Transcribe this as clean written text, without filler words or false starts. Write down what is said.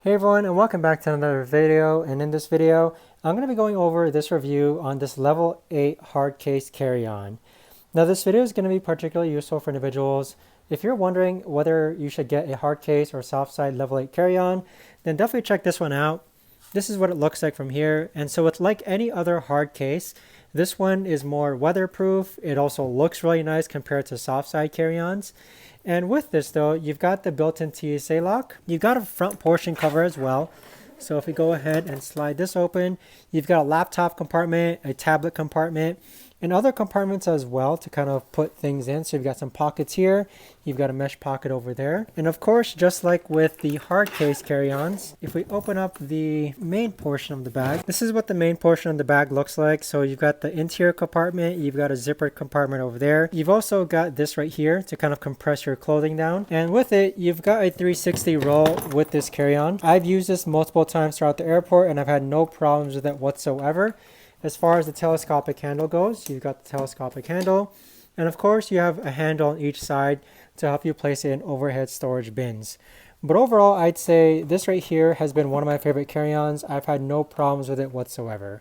Hey everyone, and welcome back to another video. And in this video, I'm going to be going over this review on this level 8 hard case carry-on. Now this video is going to be particularly useful for individuals. If you're wondering whether you should get a hard case or soft side level 8 carry-on, then definitely check this one out. This is what it looks like from here. And so it's like any other hard case. This one is more weatherproof. It also looks really nice compared to soft side carry-ons. And with this though, you've got the built-in TSA lock. You've got a front portion cover as well. So if we go ahead and slide this open, you've got a laptop compartment, a tablet compartment, and other compartments as well to kind of put things in. So you've got some pockets here, you've got a mesh pocket over there. And of course, just like with the hard case carry-ons, if we open up the main portion of the bag, this is what the main portion of the bag looks like. So you've got the interior compartment, you've got a zippered compartment over there. You've also got this right here to kind of compress your clothing down. And with it, you've got a 360 roll with this carry-on. I've used this multiple times throughout the airport and I've had no problems with it whatsoever. As far as the telescopic handle goes, you've got the telescopic handle. And of course, you have a handle on each side to help you place it in overhead storage bins. But overall, I'd say this right here has been one of my favorite carry-ons. I've had no problems with it whatsoever.